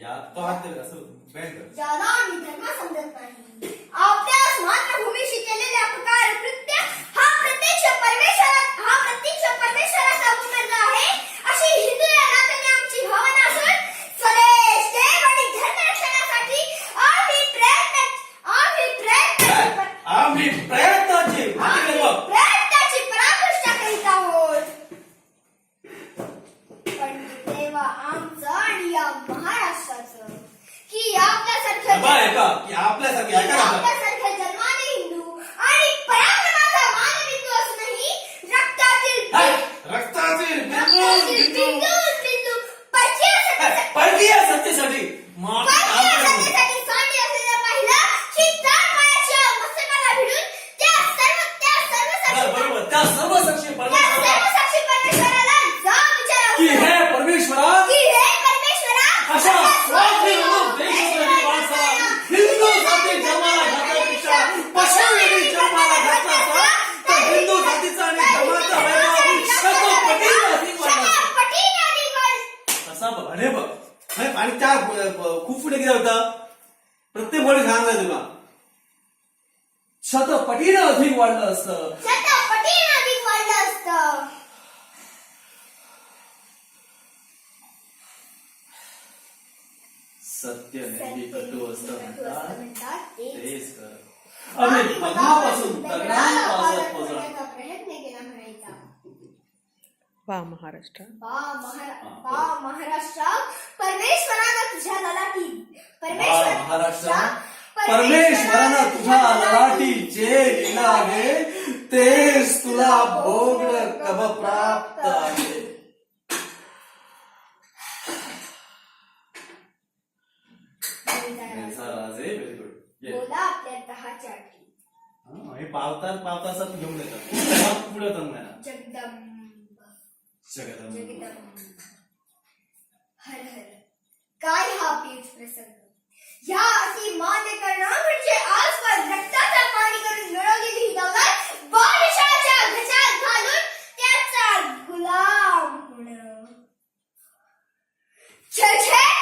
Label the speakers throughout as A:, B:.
A: या तो हात तरी असं बँड कर.
B: ज्याला आम्ही धर्म समजत नाही, आपल्यास मातृभूमीशी केलेले अपकार कृत्य हा प्रत्यक्ष परमेश्वराचा उपमर्द आहे, अशी हिंदू या नात्याने आमची भावना असून स्वदेश देव आणि धर्म रक्षणासाठी
A: आम्ही प्रयत्नाची
B: पराकाष्ठा करीत आहोत. पण देवा आमचं आणि या महाराष्ट्राचं की आपल्यासारख्या जन्माने हिंदू आणि पराक्रमाचा मानबिंदू असूनही रक्तातील बिंदू
A: परकीय सत्तेसाठी
B: सांडी असलेलं पाहिलं की तळपायाच्या मस्तकाला भिडून
A: त्या सर्वसाक्षी
B: परमेश्वराला जा विचारावं
A: की हे परमेश्वरा अशा स्वार्थी म्हणून देशासाठी माणसाला हिंदू जाती जन्माला घातल्यापेक्षा पशुवेदी जन्माला घातला असता तर हिंदू जातीचा आणि धर्माचा वैभव शतपटीने अधिक वाढला असता. असा बघ अरे बघ आणि त्या खूप पुढे गेलं होतं. प्रत्येक गोळी सांगलाय तुला शतपटीने अधिक वाढलं असतं. सत्य नेहमी कटू असतं म्हणतात तेच कर. आम्ही मधमापासून दगडांपासून पोहोचण्याचा
B: प्रयत्न केला म्हणायचा.
C: वा महाराष्ट्र
B: महाराष्ट्र परमेश्वरानं तुझ्या ललाटी
A: परमेश्वरानं तुझ्या ललाटी जे लिहिलं आहे तेच तुला भोगणं कब प्राप्त आहे.
B: बोला आपल्या 10च्या अटी.
A: हे पावता असं घेऊन येतात पुढे
B: जगदंब
A: जगदंब
B: हर हर. काय हा पेच प्रसंग, या अशी मान्य करणं म्हणजे आजवर रक्ताचा पाणी करून मिळवलेली ही दौलत बादशाहाच्या घशात घालून त्याचा गुलाम होणं.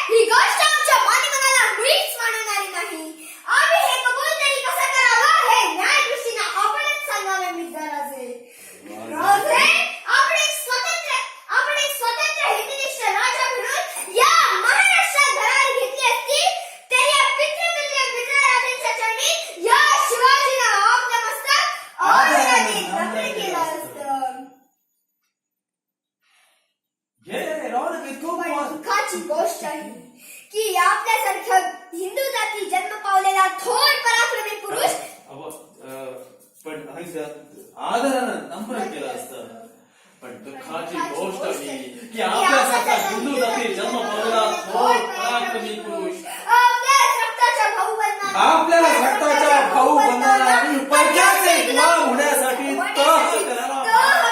B: ही गोष्ट आमच्या मानमनाला मुळीच मानणारी नाही. आम्ही हे कबूल तरी कसं करावं हे न्याय दृष्टीने आपणच सांगावे मित्रराजे. आपण एक स्वतंत्र हिंदनिष्ठ राजा म्हणून या महाराष्ट्रात घरावर घेतली असती तर या पितृतुल्य मित्रराजांच्या चरणी या शिवाजीला आपलं मस्तक आदराने अर्पण केलं असतं. पण दुःखाची गोष्ट आहे की आपल्यासारखं हिंदू जाती जन्म पावलेला थोर पराक्रमी पुरुष
A: पण आदरानं नम्र केलं असतं. पण दुःखाची गोष्ट ही की आपल्यासारखा हिंदू जाती जन्म पावलेला थोर पराक्रमी पुरुष
B: आपल्याच रक्ताच्या
A: भाऊ बनणारा आणि परक्याचे गुलाम होण्यासाठी तह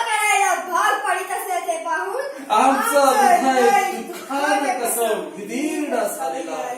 B: करायला भाग पडित असल्याचे पाहून
A: आमचं हृदय दुःखानं कसं विदीर्ण झालेलं आहे.